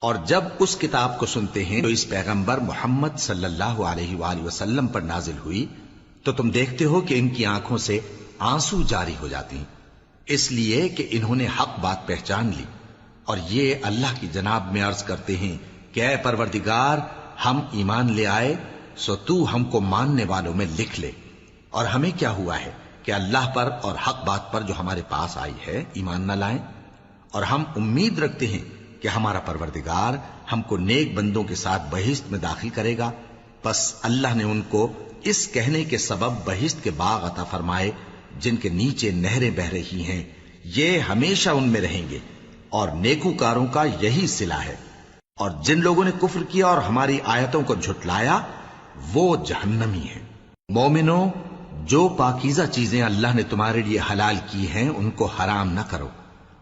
اور جب اس کتاب کو سنتے ہیں جو اس پیغمبر محمد صلی اللہ علیہ وآلہ وسلم پر نازل ہوئی تو تم دیکھتے ہو کہ ان کی آنکھوں سے آنسو جاری ہو جاتی ہیں، اس لیے کہ انہوں نے حق بات پہچان لی، اور یہ اللہ کی جناب میں عرض کرتے ہیں کہ اے پروردگار، ہم ایمان لے آئے سو تو ہم کو ماننے والوں میں لکھ لے، اور ہمیں کیا ہوا ہے کہ اللہ پر اور حق بات پر جو ہمارے پاس آئی ہے ایمان نہ لائیں، اور ہم امید رکھتے ہیں کہ ہمارا پروردگار ہم کو نیک بندوں کے ساتھ بہشت میں داخل کرے گا۔ بس اللہ نے ان کو اس کہنے کے سبب بہشت کے باغ عطا فرمائے جن کے نیچے نہریں بہ رہی ہیں، یہ ہمیشہ ان میں رہیں گے، اور نیکوکاروں کا یہی صلہ ہے۔ اور جن لوگوں نے کفر کیا اور ہماری آیتوں کو جھٹلایا وہ جہنمی ہیں۔ مومنوں، جو پاکیزہ چیزیں اللہ نے تمہارے لیے حلال کی ہیں ان کو حرام نہ کرو،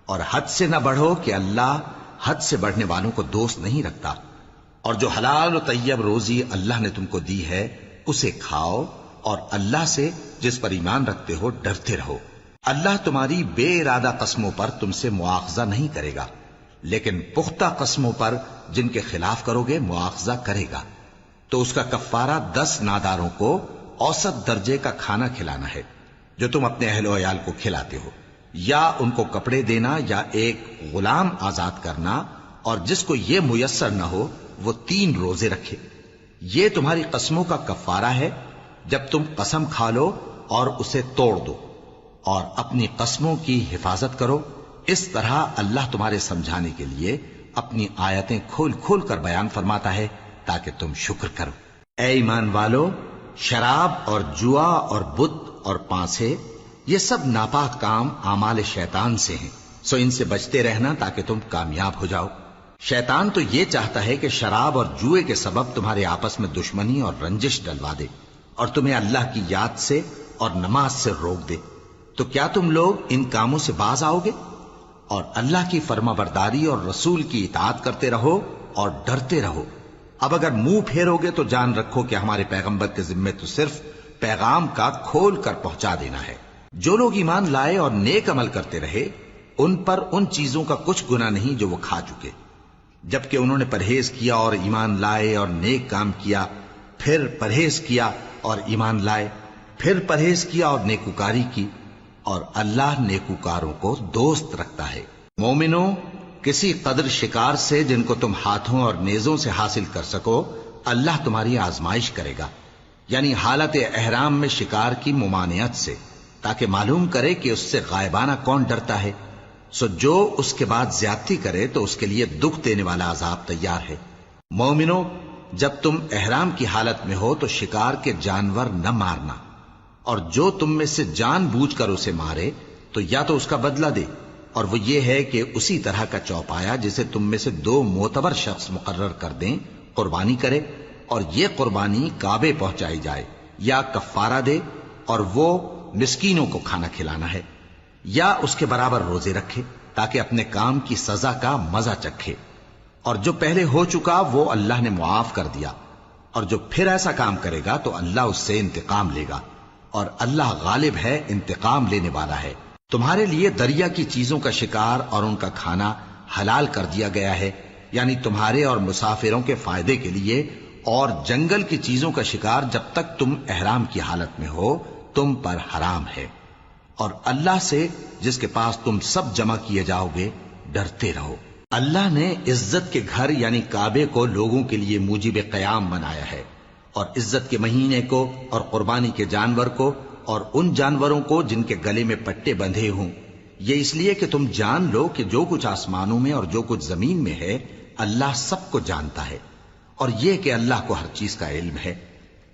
اور حد سے نہ بڑھو کہ اللہ حد سے بڑھنے والوں کو دوست نہیں رکھتا، اور جو حلال و طیب روزی اللہ نے تم کو دی ہے اسے کھاؤ، اور اللہ سے جس پر ایمان رکھتے ہو ڈرتے رہو۔ اللہ تمہاری بے ارادہ قسموں پر تم سے مواخذہ نہیں کرے گا، لیکن پختہ قسموں پر جن کے خلاف کرو گے مواخذہ کرے گا، تو اس کا کفارہ 10 ناداروں کو اوسط درجے کا کھانا کھلانا ہے جو تم اپنے اہل و عیال کو کھلاتے ہو، یا ان کو کپڑے دینا یا ایک غلام آزاد کرنا، اور جس کو یہ میسر نہ ہو وہ 3 روزے رکھے۔ یہ تمہاری قسموں کا کفارہ ہے جب تم قسم کھا لو اور اسے توڑ دو، اور اپنی قسموں کی حفاظت کرو۔ اس طرح اللہ تمہارے سمجھانے کے لیے اپنی آیتیں کھول کھول کر بیان فرماتا ہے تاکہ تم شکر کرو۔ اے ایمان والو، شراب اور جوا اور بت اور پانسے، یہ سب ناپاک کام اعمال شیطان سے ہیں، سو ان سے بچتے رہنا تاکہ تم کامیاب ہو جاؤ۔ شیطان تو یہ چاہتا ہے کہ شراب اور جوئے کے سبب تمہارے آپس میں دشمنی اور رنجش ڈلوا دے، اور تمہیں اللہ کی یاد سے اور نماز سے روک دے۔ تو کیا تم لوگ ان کاموں سے باز آؤ گے؟ اور اللہ کی فرما برداری اور رسول کی اطاعت کرتے رہو اور ڈرتے رہو۔ اب اگر منہ پھیرو گے تو جان رکھو کہ ہمارے پیغمبر کے ذمے تو صرف پیغام کا کھول کر پہنچا دینا ہے۔ جو لوگ ایمان لائے اور نیک عمل کرتے رہے ان پر ان چیزوں کا کچھ گناہ نہیں جو وہ کھا چکے، جبکہ انہوں نے پرہیز کیا اور ایمان لائے اور نیک کام کیا، پھر پرہیز کیا اور ایمان لائے، پھر پرہیز کیا اور نیکوکاری کی، اور اللہ نیکوکاروں کو دوست رکھتا ہے۔ مومنوں، کسی قدر شکار سے جن کو تم ہاتھوں اور نیزوں سے حاصل کر سکو اللہ تمہاری آزمائش کرے گا، یعنی حالت احرام میں شکار کی ممانعت سے، تاکہ معلوم کرے کہ اس سے غائبانہ کون ڈرتا ہے، سو جو اس کے بعد زیادتی کرے تو اس کے لیے دکھ دینے والا عذاب تیار ہے۔ مومنوں، جب تم احرام کی حالت میں ہو تو شکار کے جانور نہ مارنا، اور جو تم میں سے جان بوجھ کر اسے مارے تو یا تو اس کا بدلہ دے، اور وہ یہ ہے کہ اسی طرح کا چوپایا جسے تم میں سے 2 معتبر شخص مقرر کر دیں قربانی کرے، اور یہ قربانی کعبے پہنچائی جائے، یا کفارہ دے اور وہ مسکینوں کو کھانا کھلانا ہے، یا اس کے برابر روزے رکھے تاکہ اپنے کام کی سزا کا مزہ چکھے، اور جو پہلے ہو چکا وہ اللہ نے معاف کر دیا، اور جو پھر ایسا کام کرے گا تو اللہ اس سے انتقام لے گا، اور اللہ غالب ہے، انتقام لینے والا ہے۔ تمہارے لیے دریا کی چیزوں کا شکار اور ان کا کھانا حلال کر دیا گیا ہے، یعنی تمہارے اور مسافروں کے فائدے کے لیے، اور جنگل کی چیزوں کا شکار جب تک تم احرام کی حالت میں ہو تم پر حرام ہے، اور اللہ سے جس کے پاس تم سب جمع کیے جاؤ گے ڈرتے رہو۔ اللہ نے عزت کے گھر یعنی کعبے کو لوگوں کے لیے موجب قیام بنایا ہے، اور عزت کے مہینے کو اور قربانی کے جانور کو اور ان جانوروں کو جن کے گلے میں پٹے بندھے ہوں، یہ اس لیے کہ تم جان لو کہ جو کچھ آسمانوں میں اور جو کچھ زمین میں ہے اللہ سب کو جانتا ہے، اور یہ کہ اللہ کو ہر چیز کا علم ہے۔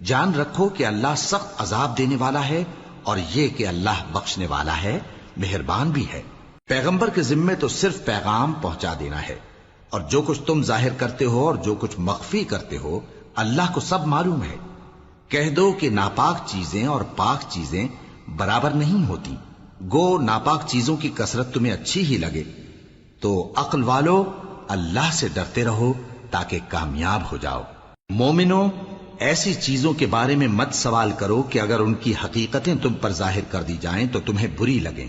جان رکھو کہ اللہ سخت عذاب دینے والا ہے، اور یہ کہ اللہ بخشنے والا ہے، مہربان بھی ہے۔ پیغمبر کے ذمے تو صرف پیغام پہنچا دینا ہے، اور جو کچھ تم ظاہر کرتے ہو اور جو کچھ مخفی کرتے ہو اللہ کو سب معلوم ہے۔ کہہ دو کہ ناپاک چیزیں اور پاک چیزیں برابر نہیں ہوتی، گو ناپاک چیزوں کی کثرت تمہیں اچھی ہی لگے، تو عقل والو اللہ سے ڈرتے رہو تاکہ کامیاب ہو جاؤ۔ مومنوں، ایسی چیزوں کے بارے میں مت سوال کرو کہ اگر ان کی حقیقتیں تم پر ظاہر کر دی جائیں تو تمہیں بری لگیں،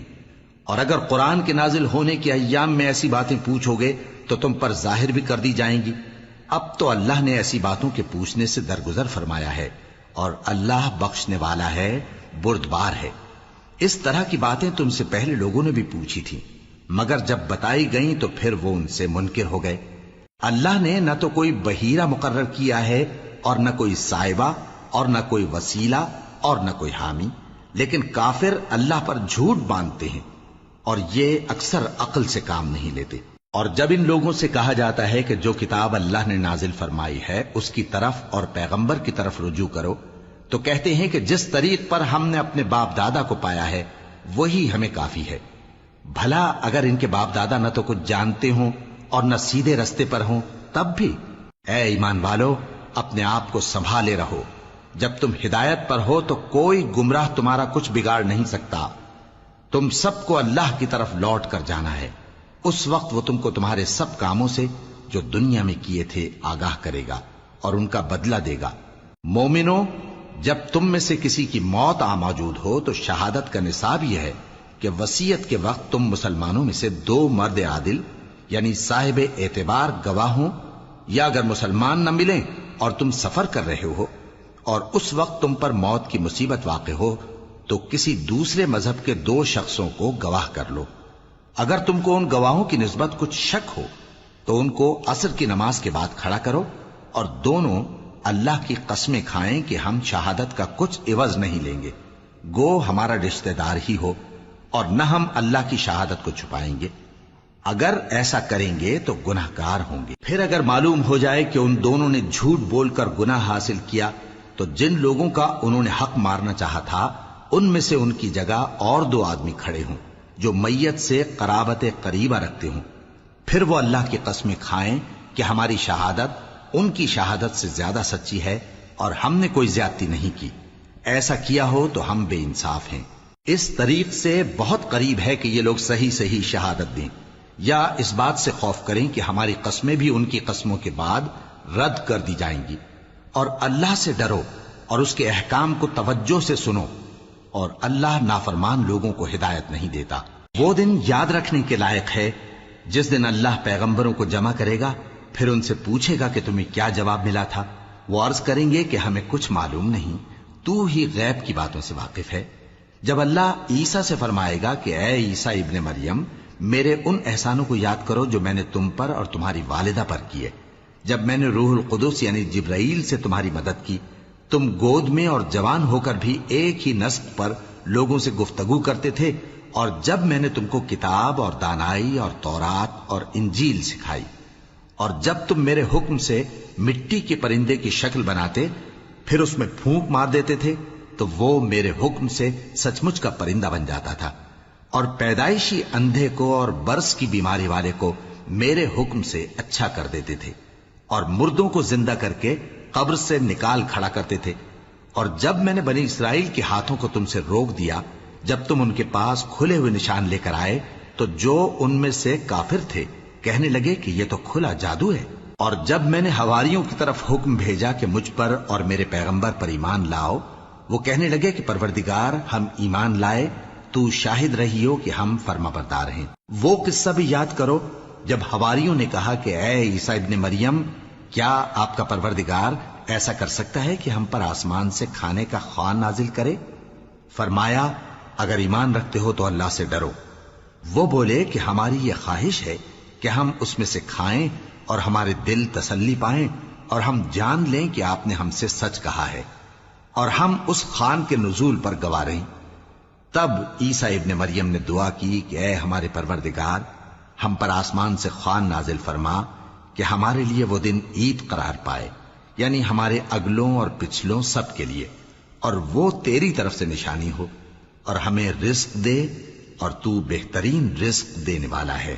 اور اگر قرآن کے نازل ہونے کے ایام میں ایسی باتیں پوچھو گے تو تم پر ظاہر بھی کر دی جائیں گی۔ اب تو اللہ نے ایسی باتوں کے پوچھنے سے درگزر فرمایا ہے، اور اللہ بخشنے والا ہے، بردبار ہے۔ اس طرح کی باتیں تم سے پہلے لوگوں نے بھی پوچھی تھی، مگر جب بتائی گئیں تو پھر وہ ان سے منکر ہو گئے۔ اللہ نے نہ تو کوئی بحیرہ مقرر کیا ہے، اور نہ کوئی سائبہ، اور نہ کوئی وسیلہ، اور نہ کوئی حامی، لیکن کافر اللہ پر جھوٹ باندھتے ہیں، اور یہ اکثر عقل سے کام نہیں لیتے۔ اور جب ان لوگوں سے کہا جاتا ہے کہ جو کتاب اللہ نے نازل فرمائی ہے اس کی طرف اور پیغمبر کی طرف رجوع کرو، تو کہتے ہیں کہ جس طریق پر ہم نے اپنے باپ دادا کو پایا ہے وہی ہمیں کافی ہے۔ بھلا اگر ان کے باپ دادا نہ تو کچھ جانتے ہوں اور نہ سیدھے رستے پر ہوں تب بھی؟ اے ایمان والو، اپنے آپ کو سنبھالے رہو، جب تم ہدایت پر ہو تو کوئی گمراہ تمہارا کچھ بگاڑ نہیں سکتا۔ تم سب کو اللہ کی طرف لوٹ کر جانا ہے، اس وقت وہ تم کو تمہارے سب کاموں سے جو دنیا میں کیے تھے آگاہ کرے گا اور ان کا بدلہ دے گا۔ مومنو، جب تم میں سے کسی کی موت آ موجود ہو تو شہادت کا نصاب یہ ہے کہ وصیت کے وقت تم مسلمانوں میں سے 2 مرد عادل یعنی صاحب اعتبار گواہ ہوں، یا اگر مسلمان نہ ملیں اور تم سفر کر رہے ہو اور اس وقت تم پر موت کی مصیبت واقع ہو تو کسی دوسرے مذہب کے 2 شخصوں کو گواہ کر لو۔ اگر تم کو ان گواہوں کی نسبت کچھ شک ہو تو ان کو عصر کی نماز کے بعد کھڑا کرو، اور دونوں اللہ کی قسمیں کھائیں کہ ہم شہادت کا کچھ عوض نہیں لیں گے، گو ہمارا رشتہ دار ہی ہو، اور نہ ہم اللہ کی شہادت کو چھپائیں گے۔ اگر ایسا کریں گے تو گناہ گار ہوں گے۔ پھر اگر معلوم ہو جائے کہ ان دونوں نے جھوٹ بول کر گناہ حاصل کیا تو جن لوگوں کا انہوں نے حق مارنا چاہا تھا ان میں سے ان کی جگہ اور 2 آدمی کھڑے ہوں جو میت سے قرابت قریبہ رکھتے ہوں، پھر وہ اللہ کی قسمیں کھائیں کہ ہماری شہادت ان کی شہادت سے زیادہ سچی ہے اور ہم نے کوئی زیادتی نہیں کی۔ ایسا کیا ہو تو ہم بے انصاف ہیں۔ اس طریق سے بہت قریب ہے کہ یہ لوگ صحیح صحیح شہادت دیں، یا اس بات سے خوف کریں کہ ہماری قسمیں بھی ان کی قسموں کے بعد رد کر دی جائیں گی۔ اور اللہ سے ڈرو اور اس کے احکام کو توجہ سے سنو، اور اللہ نافرمان لوگوں کو ہدایت نہیں دیتا۔ وہ دن یاد رکھنے کے لائق ہے جس دن اللہ پیغمبروں کو جمع کرے گا، پھر ان سے پوچھے گا کہ تمہیں کیا جواب ملا تھا۔ وہ عرض کریں گے کہ ہمیں کچھ معلوم نہیں، تو ہی غیب کی باتوں سے واقف ہے۔ جب اللہ عیسیٰ سے فرمائے گا کہ اے عیسیٰ ابن مریم، میرے ان احسانوں کو یاد کرو جو میں نے تم پر اور تمہاری والدہ پر کیے، جب میں نے روح القدس یعنی جبرائیل سے تمہاری مدد کی، تم گود میں اور جوان ہو کر بھی ایک ہی نسق پر لوگوں سے گفتگو کرتے تھے، اور جب میں نے تم کو کتاب اور دانائی اور تورات اور انجیل سکھائی، اور جب تم میرے حکم سے مٹی کے پرندے کی شکل بناتے پھر اس میں پھونک مار دیتے تھے تو وہ میرے حکم سے سچ مچ کا پرندہ بن جاتا تھا، اور پیدائشی اندھے کو اور برس کی بیماری والے کو میرے حکم سے اچھا کر دیتے تھے، اور مردوں کو زندہ کر کے قبر سے نکال کھڑا کرتے تھے۔ اور جب میں نے بنی اسرائیل کے ہاتھوں کو تم سے روک دیا جب تم ان کے پاس کھلے ہوئے نشان لے کر آئے تو جو ان میں سے کافر تھے کہنے لگے کہ یہ تو کھلا جادو ہے۔ اور جب میں نے حواریوں کی طرف حکم بھیجا کہ مجھ پر اور میرے پیغمبر پر ایمان لاؤ، وہ کہنے لگے کہ پروردگار، ہم ایمان لائے، تو شاہد رہی ہو کہ ہم فرما بردار ہیں۔ وہ قصہ بھی یاد کرو جب حواریوں نے کہا کہ اے عیسیٰ ابن مریم، کیا آپ کا پروردگار ایسا کر سکتا ہے کہ ہم پر آسمان سے کھانے کا خوان نازل کرے؟ فرمایا، اگر ایمان رکھتے ہو تو اللہ سے ڈرو۔ وہ بولے کہ ہماری یہ خواہش ہے کہ ہم اس میں سے کھائیں اور ہمارے دل تسلی پائیں اور ہم جان لیں کہ آپ نے ہم سے سچ کہا ہے، اور ہم اس خوان کے نزول پر گواہ رہیں۔ تب عیسیٰ ابن مریم نے دعا کی کہ اے ہمارے پروردگار، ہم پر آسمان سے خوان نازل فرما کہ ہمارے لیے وہ دن عید قرار پائے، یعنی ہمارے اگلوں اور پچھلوں سب کے لیے، اور وہ تیری طرف سے نشانی ہو، اور ہمیں رزق دے، اور تو بہترین رزق دینے والا ہے۔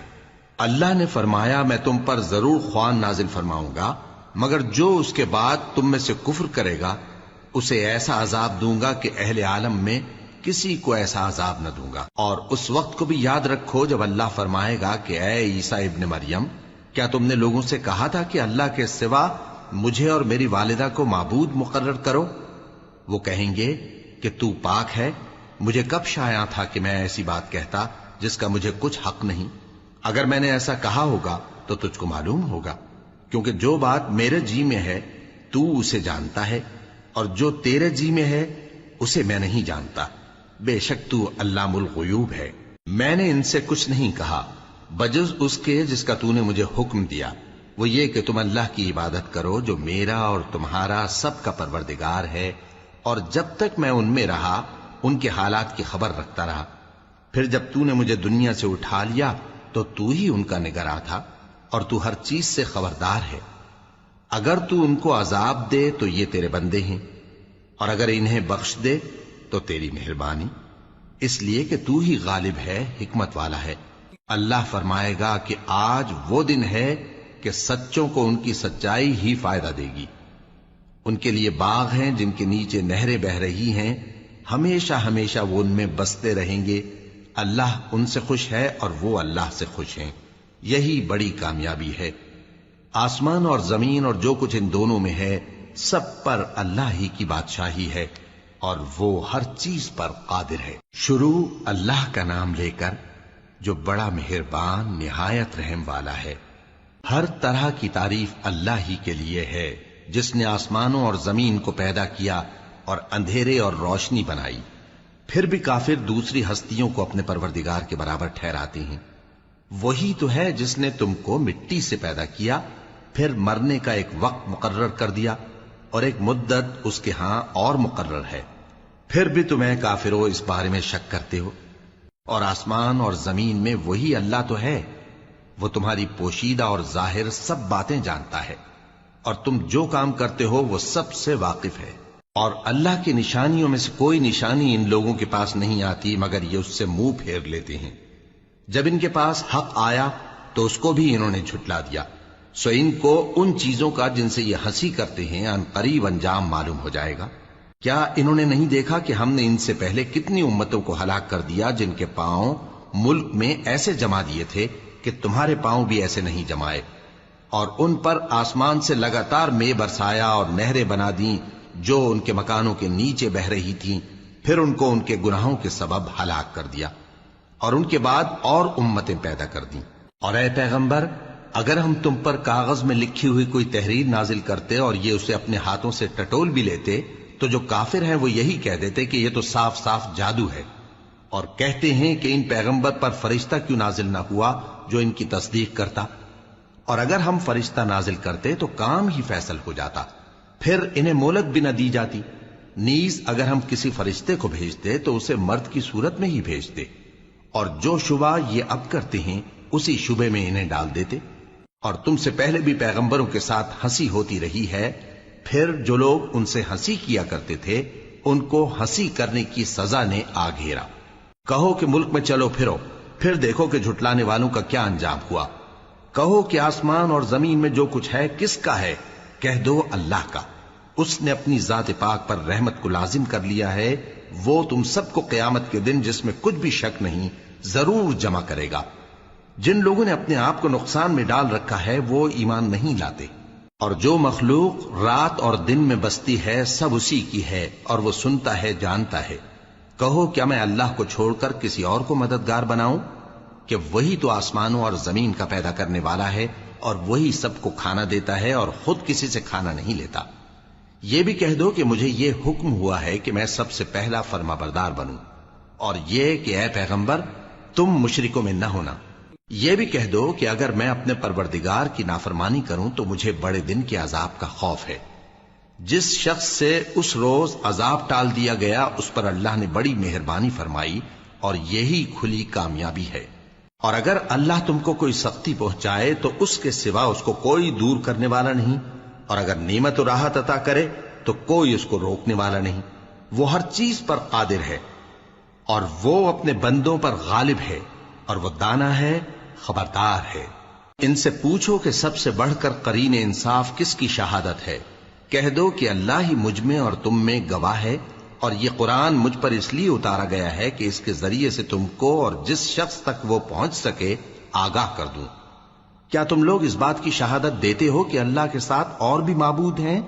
اللہ نے فرمایا، میں تم پر ضرور خوان نازل فرماؤں گا، مگر جو اس کے بعد تم میں سے کفر کرے گا اسے ایسا عذاب دوں گا کہ اہل عالم میں کسی کو ایسا عذاب نہ دوں گا۔ اور اس وقت کو بھی یاد رکھو جب اللہ فرمائے گا کہ اے عیسیٰ ابن مریم، کیا تم نے لوگوں سے کہا تھا کہ اللہ کے سوا مجھے اور میری والدہ کو معبود مقرر کرو؟ وہ کہیں گے کہ تو پاک ہے، مجھے کب شایع تھا کہ میں ایسی بات کہتا جس کا مجھے کچھ حق نہیں۔ اگر میں نے ایسا کہا ہوگا تو تجھ کو معلوم ہوگا، کیونکہ جو بات میرے جی میں ہے تو اسے جانتا ہے، اور جو تیرے جی میں ہے اسے میں نہیں جانتا۔ بے شک تو علام الغیوب ہے۔ میں نے ان سے کچھ نہیں کہا بجز اس کے جس کا تو نے مجھے حکم دیا، وہ یہ کہ تم اللہ کی عبادت کرو جو میرا اور تمہارا سب کا پروردگار ہے، اور جب تک میں ان میں رہا ان کے حالات کی خبر رکھتا رہا۔ پھر جب تو نے مجھے دنیا سے اٹھا لیا تو ہی ان کا نگراں تھا، اور تو ہر چیز سے خبردار ہے۔ اگر تو ان کو عذاب دے تو یہ تیرے بندے ہیں، اور اگر انہیں بخش دے تو تیری مہربانی، اس لیے کہ تو ہی غالب ہے، حکمت والا ہے۔ اللہ فرمائے گا کہ آج وہ دن ہے کہ سچوں کو ان کی سچائی ہی فائدہ دے گی۔ ان کے لیے باغ ہیں جن کے نیچے نہریں بہ رہی ہیں، ہمیشہ ہمیشہ وہ ان میں بستے رہیں گے۔ اللہ ان سے خوش ہے اور وہ اللہ سے خوش ہیں، یہی بڑی کامیابی ہے۔ آسمان اور زمین اور جو کچھ ان دونوں میں ہے سب پر اللہ ہی کی بادشاہی ہے، اور وہ ہر چیز پر قادر ہے۔ شروع اللہ کا نام لے کر جو بڑا مہربان نہایت رحم والا ہے۔ ہر طرح کی تعریف اللہ ہی کے لیے ہے، جس نے آسمانوں اور زمین کو پیدا کیا اور اندھیرے اور روشنی بنائی۔ پھر بھی کافر دوسری ہستیوں کو اپنے پروردگار کے برابر ٹھہراتے ہیں۔ وہی تو ہے جس نے تم کو مٹی سے پیدا کیا، پھر مرنے کا ایک وقت مقرر کر دیا، اور ایک مدت اس کے ہاں اور مقرر ہے۔ پھر بھی تمہیں کافروں اس بارے میں شک کرتے ہو، اور آسمان اور زمین میں وہی اللہ تو ہے، وہ تمہاری پوشیدہ اور ظاہر سب باتیں جانتا ہے، اور تم جو کام کرتے ہو وہ سب سے واقف ہے۔ اور اللہ کی نشانیوں میں سے کوئی نشانی ان لوگوں کے پاس نہیں آتی مگر یہ اس سے منہ پھیر لیتے ہیں۔ جب ان کے پاس حق آیا تو اس کو بھی انہوں نے جھٹلا دیا، سو ان کو ان چیزوں کا جن سے یہ ہنسی کرتے ہیں ان قریب انجام معلوم ہو جائے گا۔ کیا انہوں نے نہیں دیکھا کہ ہم نے ان سے پہلے کتنی امتوں کو ہلاک کر دیا جن کے پاؤں ملک میں ایسے جما دیے تھے کہ تمہارے پاؤں بھی ایسے نہیں جمائے، اور ان پر آسمان سے لگاتار مے برسایا اور نہریں بنا دیں جو ان کے مکانوں کے نیچے بہ رہی تھیں، پھر ان کو ان کے گناہوں کے سبب ہلاک کر دیا، اور ان کے بعد اور امتیں پیدا کر دیں۔ اور اے پیغمبر، اگر ہم تم پر کاغذ میں لکھی ہوئی کوئی تحریر نازل کرتے اور یہ اسے اپنے ہاتھوں سے ٹٹول بھی لیتے تو جو کافر ہیں وہ یہی کہہ دیتے کہ یہ تو صاف صاف جادو ہے، اور کہتے ہیں کہ ان پیغمبر پر فرشتہ کیوں نازل نہ ہوا جو ان کی تصدیق کرتا، اور اگر ہم فرشتہ نازل کرتے تو کام ہی فیصل ہو جاتا، پھر انہیں مہلت بھی نہ دی جاتی۔ نیز اگر ہم کسی فرشتے کو بھیجتے تو اسے مرد کی صورت میں ہی بھیجتے، اور جو شبہ یہ اب کرتے ہیں اسی شبے میں انہیں ڈال دیتے۔ اور تم سے پہلے بھی پیغمبروں کے ساتھ ہنسی ہوتی رہی ہے، پھر جو لوگ ان سے ہنسی کیا کرتے تھے ان کو ہنسی کرنے کی سزا نے آ گھیرا۔ کہو کہ ملک میں چلو پھرو، پھر دیکھو کہ جھٹلانے والوں کا کیا انجام ہوا۔ کہو کہ آسمان اور زمین میں جو کچھ ہے کس کا ہے؟ کہہ دو اللہ کا۔ اس نے اپنی ذات پاک پر رحمت کو لازم کر لیا ہے، وہ تم سب کو قیامت کے دن جس میں کچھ بھی شک نہیں ضرور جمع کرے گا۔ جن لوگوں نے اپنے آپ کو نقصان میں ڈال رکھا ہے وہ ایمان نہیں لاتے، اور جو مخلوق رات اور دن میں بستی ہے سب اسی کی ہے، اور وہ سنتا ہے جانتا ہے۔ کہو کیا میں اللہ کو چھوڑ کر کسی اور کو مددگار بناؤں؟ کہ وہی تو آسمانوں اور زمین کا پیدا کرنے والا ہے، اور وہی سب کو کھانا دیتا ہے اور خود کسی سے کھانا نہیں لیتا۔ یہ بھی کہہ دو کہ مجھے یہ حکم ہوا ہے کہ میں سب سے پہلا فرما بردار بنوں، اور یہ کہ اے پیغمبر تم مشرکوں میں نہ ہونا۔ یہ بھی کہہ دو کہ اگر میں اپنے پروردگار کی نافرمانی کروں تو مجھے بڑے دن کے عذاب کا خوف ہے۔ جس شخص سے اس روز عذاب ٹال دیا گیا اس پر اللہ نے بڑی مہربانی فرمائی، اور یہی کھلی کامیابی ہے۔ اور اگر اللہ تم کو کوئی سختی پہنچائے تو اس کے سوا اس کو کوئی دور کرنے والا نہیں، اور اگر نعمت و راحت عطا کرے تو کوئی اس کو روکنے والا نہیں۔ وہ ہر چیز پر قادر ہے، اور وہ اپنے بندوں پر غالب ہے، اور وہ دانا ہے، خبردار ہے۔ ان سے پوچھو کہ سب سے بڑھ کر قرین انصاف کس کی شہادت ہے؟ کہہ دو کہ اللہ ہی مجھ میں اور تم میں گواہ ہے، اور یہ قرآن مجھ پر اس لیے اتارا گیا ہے کہ اس کے ذریعے سے تم کو اور جس شخص تک وہ پہنچ سکے آگاہ کر دوں۔ کیا تم لوگ اس بات کی شہادت دیتے ہو کہ اللہ کے ساتھ اور بھی معبود ہیں؟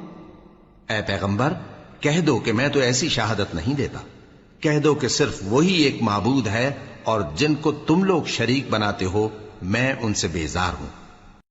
اے پیغمبر کہہ دو کہ میں تو ایسی شہادت نہیں دیتا۔ کہہ دو کہ صرف وہی ایک معبود ہے، اور جن کو تم لوگ شریک بناتے ہو میں ان سے بیزار ہوں۔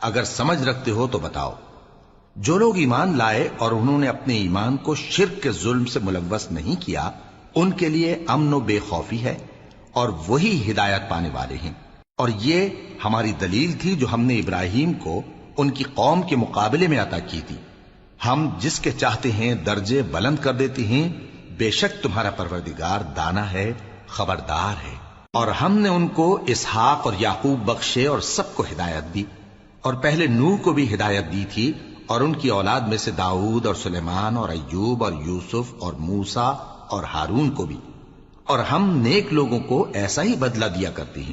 اگر سمجھ رکھتے ہو تو بتاؤ۔ جو لوگ ایمان لائے اور انہوں نے اپنے ایمان کو شرک کے ظلم سے ملوث نہیں کیا، ان کے لیے امن و بے خوفی ہے اور وہی ہدایت پانے والے ہیں۔ اور یہ ہماری دلیل تھی جو ہم نے ابراہیم کو ان کی قوم کے مقابلے میں عطا کی تھی۔ ہم جس کے چاہتے ہیں درجے بلند کر دیتے ہیں، بے شک تمہارا پروردگار دانا ہے، خبردار ہے۔ اور ہم نے ان کو اسحاق اور یعقوب بخشے اور سب کو ہدایت دی، اور پہلے نوح کو بھی ہدایت دی تھی، اور ان کی اولاد میں سے داؤد اور سلیمان اور ایوب اور یوسف اور موسیٰ اور ہارون کو بھی۔ اور ہم نیک لوگوں کو ایسا ہی بدلہ دیا کرتے ہیں۔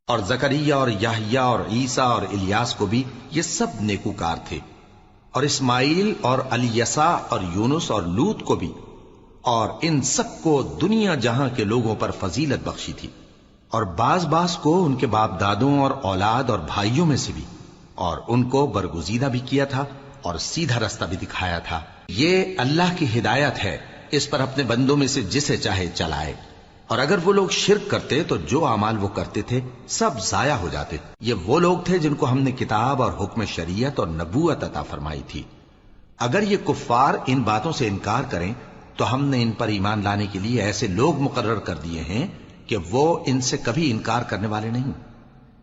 اور زکریا اور یحییٰ اور عیسیٰ اور الیاس کو بھی، یہ سب نیکوکار تھے۔ اور اسماعیل اور الیسع اور یونس اور لوط کو بھی، اور ان سب کو دنیا جہاں کے لوگوں پر فضیلت بخشی تھی، اور بعض کو ان کے باپ دادوں اور اولاد اور بھائیوں میں سے بھی، اور ان کو برگزیدہ بھی کیا تھا اور سیدھا رستہ بھی دکھایا تھا۔ یہ اللہ کی ہدایت ہے، اس پر اپنے بندوں میں سے جسے چاہے چلائے۔ اور اگر وہ لوگ شرک کرتے تو جو اعمال وہ کرتے تھے سب ضائع ہو جاتے۔ یہ وہ لوگ تھے جن کو ہم نے کتاب اور حکم شریعت اور نبوت عطا فرمائی تھی۔ اگر یہ کفار ان باتوں سے انکار کریں تو ہم نے ان پر ایمان لانے کے لیے ایسے لوگ مقرر کر دیے ہیں کہ وہ ان سے کبھی انکار کرنے والے نہیں۔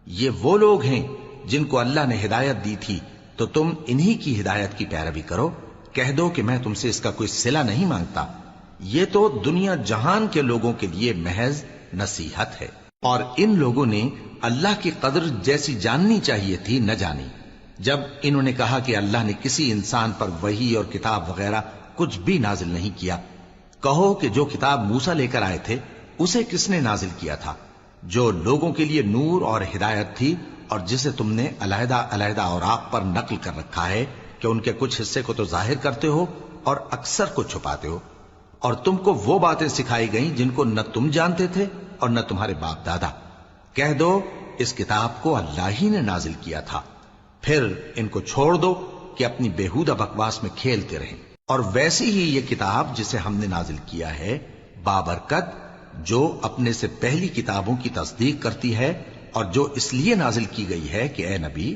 یہ وہ لوگ ہیں جن کو اللہ نے ہدایت دی تھی، تو تم انہی کی ہدایت کی پیروی کرو۔ کہہ دو کہ میں تم سے اس کا کوئی صلہ نہیں مانگتا، یہ تو دنیا جہان کے لوگوں کے لیے محض نصیحت ہے۔ اور ان لوگوں نے اللہ کی قدر جیسی جاننی چاہیے تھی نہ جانی۔ جب انہوں نے کہا کہ اللہ نے کسی انسان پر وحی اور کتاب وغیرہ کچھ بھی نازل نہیں کیا، کہو کہ جو کتاب موسیٰ لے کر آئے تھے اسے کس نے نازل کیا تھا، جو لوگوں کے لیے نور اور ہدایت تھی، اور جسے تم نے علیحدہ علیحدہ اوراق پر نقل کر رکھا ہے کہ ان کے کچھ حصے کو تو ظاہر کرتے ہو اور اکثر کو چھپاتے ہو۔ اور تم کو وہ باتیں سکھائی گئیں جن کو نہ تم جانتے تھے اور نہ تمہارے باپ دادا۔ کہہ دو اس کتاب کو اللہ ہی نے نازل کیا تھا، پھر ان کو چھوڑ دو کہ اپنی بیہودہ بکواس میں کھیلتے رہیں۔ اور ویسی ہی یہ کتاب جسے ہم نے نازل کیا ہے بابرکت، جو اپنے سے پہلی کتابوں کی تصدیق کرتی ہے، اور جو اس لیے نازل کی گئی ہے کہ اے نبی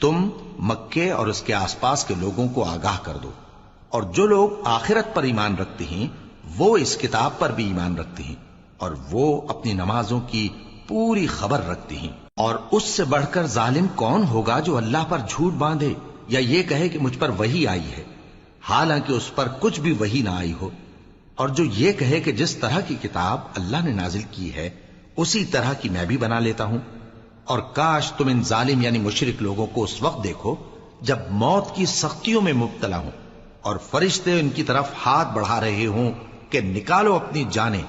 تم مکے اور اس کے آس پاس کے لوگوں کو آگاہ کر دو۔ اور جو لوگ آخرت پر ایمان رکھتے ہیں وہ اس کتاب پر بھی ایمان رکھتے ہیں، اور وہ اپنی نمازوں کی پوری خبر رکھتے ہیں۔ اور اس سے بڑھ کر ظالم کون ہوگا جو اللہ پر جھوٹ باندھے یا یہ کہے کہ مجھ پر وحی آئی ہے، حالانکہ اس پر کچھ بھی وحی نہ آئی ہو، اور جو یہ کہے کہ جس طرح کی کتاب اللہ نے نازل کی ہے اسی طرح کی میں بھی بنا لیتا ہوں۔ اور کاش تم ان ظالم یعنی مشرک لوگوں کو اس وقت دیکھو جب موت کی سختیوں میں مبتلا ہوں اور فرشتے ان کی طرف ہاتھ بڑھا رہے ہوں کہ نکالو اپنی جانیں،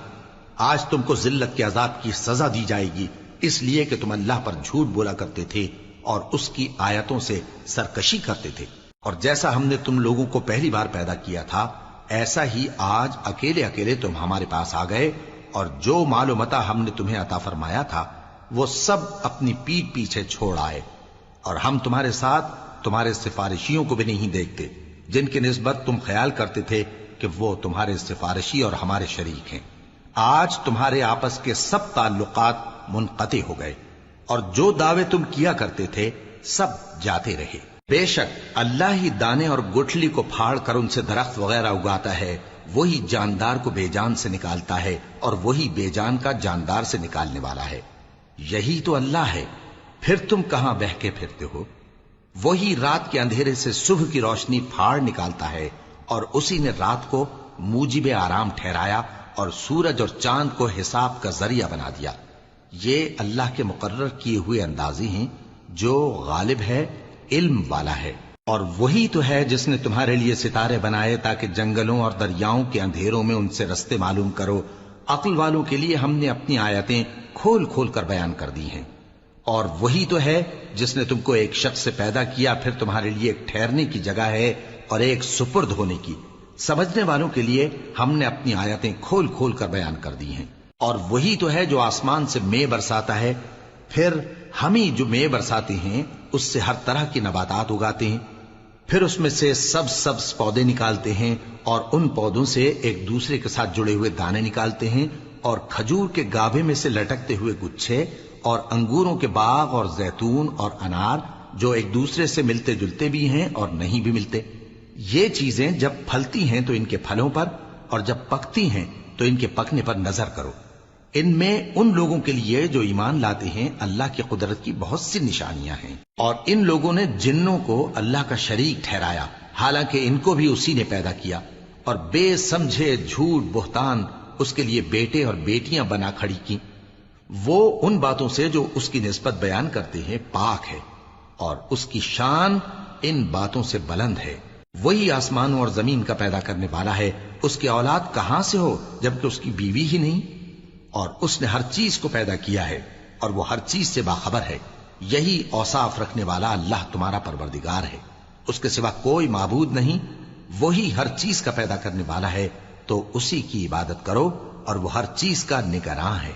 آج تم کو ذلت کے عذاب کی سزا دی جائے گی، اس لیے کہ تم اللہ پر جھوٹ بولا کرتے تھے اور اس کی آیتوں سے سرکشی کرتے تھے۔ اور جیسا ہم نے تم لوگوں کو پہلی بار پیدا کیا تھا ایسا ہی آج اکیلے اکیلے تم ہمارے پاس آ گئے، اور جو مال و متاع ہم نے تمہیں عطا فرمایا تھا وہ سب اپنی پیٹھ پیچھے چھوڑ آئے، اور ہم تمہارے ساتھ تمہارے سفارشیوں کو بھی نہیں دیکھتے جن کی نسبت تم خیال کرتے تھے کہ وہ تمہارے سفارشی اور ہمارے شریک ہیں۔ آج تمہارے آپس کے سب تعلقات منقطع ہو گئے، اور جو دعوے تم کیا کرتے تھے سب جاتے رہے۔ بے شک اللہ ہی دانے اور گٹھلی کو پھاڑ کر ان سے درخت وغیرہ اگاتا ہے، وہی جاندار کو بے جان سے نکالتا ہے اور وہی بے جان کا جاندار سے نکالنے والا ہے۔ یہی تو اللہ ہے، پھر تم کہاں بہہ کے پھرتے ہو؟ وہی رات کے اندھیرے سے صبح کی روشنی پھاڑ نکالتا ہے، اور اسی نے رات کو موجب آرام ٹھہرایا اور سورج اور چاند کو حساب کا ذریعہ بنا دیا۔ یہ اللہ کے مقرر کیے ہوئے اندازے ہیں، جو غالب ہے، علم والا ہے۔ اور وہی تو ہے جس نے تمہارے لیے ستارے بنائے تاکہ جنگلوں اور دریاؤں کے اندھیروں میں ان سے رستے معلوم کرو۔ عقل والوں کے لیے ہم نے اپنی آیتیں کھول کھول کر بیان کر دی ہیں۔ اور وہی تو ہے جس نے تم کو ایک شخص سے پیدا کیا، پھر تمہارے لیے ایک ٹھہرنے کی جگہ ہے اور ایک سپرد ہونے کی۔ سمجھنے والوں کے لیے ہم نے اپنی آیتیں کھول کھول کر بیان کر دی ہیں۔ اور وہی تو ہے جو آسمان سے مے برساتا ہے، پھر ہم ہی جو مے برساتے ہیں اس سے ہر طرح کی نباتات اگاتے ہیں، پھر اس میں سے سبز پودے نکالتے ہیں، اور ان پودوں سے ایک دوسرے کے ساتھ جڑے ہوئے دانے نکالتے ہیں، اور کھجور کے گابھے میں سے لٹکتے ہوئے گچھے، اور انگوروں کے باغ اور زیتون اور انار جو ایک دوسرے سے ملتے جلتے بھی ہیں اور نہیں بھی ملتے۔ یہ چیزیں جب پھلتی ہیں تو ان کے پھلوں پر، اور جب پکتی ہیں تو ان کے پکنے پر نظر کرو۔ ان میں ان لوگوں کے لیے جو ایمان لاتے ہیں اللہ کی قدرت کی بہت سی نشانیاں ہیں، اور ان لوگوں نے جنوں کو اللہ کا شریک ٹھہرایا، حالانکہ ان کو بھی اسی نے پیدا کیا، اور بے سمجھے جھوٹ بہتان اس کے لیے بیٹے اور بیٹیاں بنا کھڑی کی۔ وہ ان باتوں سے جو اس کی نسبت بیان کرتے ہیں پاک ہے، اور اس کی شان ان باتوں سے بلند ہے۔ وہی آسمانوں اور زمین کا پیدا کرنے والا ہے، اس کی اولاد کہاں سے ہو جبکہ اس کی بیوی ہی نہیں؟ اور اس نے ہر چیز کو پیدا کیا ہے، اور وہ ہر چیز سے باخبر ہے۔ یہی اوصاف رکھنے والا اللہ تمہارا پروردگار ہے، اس کے سوا کوئی معبود نہیں۔ وہی ہر چیز کا پیدا کرنے والا ہے، تو اسی کی عبادت کرو، اور وہ ہر چیز کا نگراں ہے۔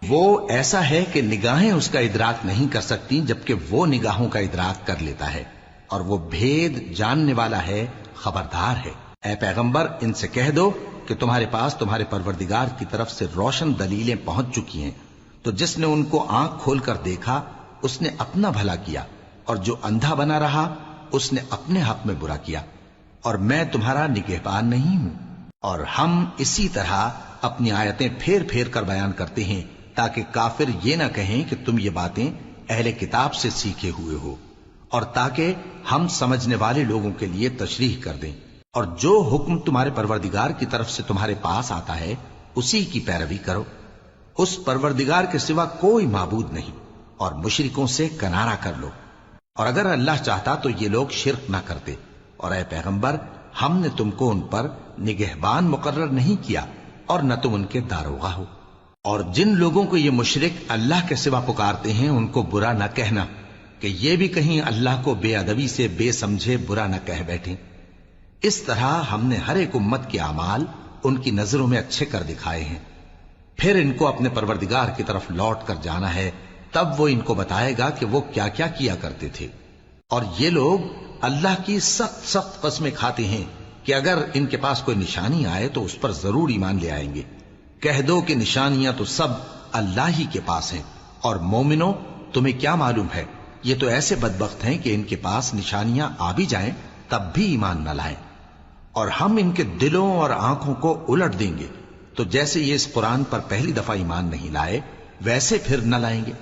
وہ ایسا ہے کہ نگاہیں اس کا ادراک نہیں کر سکتی، جبکہ وہ نگاہوں کا ادراک کر لیتا ہے، اور وہ بھید جاننے والا ہے، خبردار ہے۔ اے پیغمبر، ان سے کہہ دو کہ تمہارے پاس تمہارے پروردگار کی طرف سے روشن دلیلیں پہنچ چکی ہیں، تو جس نے ان کو آنکھ کھول کر دیکھا اس نے اپنا بھلا کیا، اور جو اندھا بنا رہا اس نے اپنے حق میں برا کیا، اور میں تمہارا نگہبان نہیں ہوں۔ اور ہم اسی طرح اپنی آیتیں پھیر پھیر کر بیان کرتے ہیں تاکہ کافر یہ نہ کہیں کہ تم یہ باتیں اہل کتاب سے سیکھے ہوئے ہو، اور تاکہ ہم سمجھنے والے لوگوں کے لیے تشریح کر دیں۔ اور جو حکم تمہارے پروردگار کی طرف سے تمہارے پاس آتا ہے اسی کی پیروی کرو، اس پروردگار کے سوا کوئی معبود نہیں، اور مشرکوں سے کنارہ کر لو۔ اور اگر اللہ چاہتا تو یہ لوگ شرک نہ کرتے، اور اے پیغمبر ہم نے تم کو ان پر نگہبان مقرر نہیں کیا، اور نہ تم ان کے داروغہ ہو۔ اور جن لوگوں کو یہ مشرک اللہ کے سوا پکارتے ہیں ان کو برا نہ کہنا، کہ یہ بھی کہیں اللہ کو بے ادبی سے بے سمجھے برا نہ کہہ بیٹھیں۔ اس طرح ہم نے ہر ایک امت کے اعمال ان کی نظروں میں اچھے کر دکھائے ہیں، پھر ان کو اپنے پروردگار کی طرف لوٹ کر جانا ہے، تب وہ ان کو بتائے گا کہ وہ کیا کیا کیا کرتے تھے۔ اور یہ لوگ اللہ کی سخت سخت قسمیں کھاتے ہیں کہ اگر ان کے پاس کوئی نشانی آئے تو اس پر ضرور ایمان لے آئیں گے۔ کہہ دو کہ نشانیاں تو سب اللہ ہی کے پاس ہیں، اور مومنوں تمہیں کیا معلوم ہے، یہ تو ایسے بدبخت ہیں کہ ان کے پاس نشانیاں آ بھی جائیں تب بھی ایمان نہ لائیں، اور ہم ان کے دلوں اور آنکھوں کو الٹ دیں گے، تو جیسے یہ اس قرآن پر پہلی دفعہ ایمان نہیں لائے ویسے پھر نہ لائیں گے،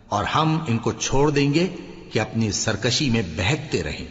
اور ہم ان کو چھوڑ دیں گے کہ اپنی سرکشی میں بہکتے رہیں۔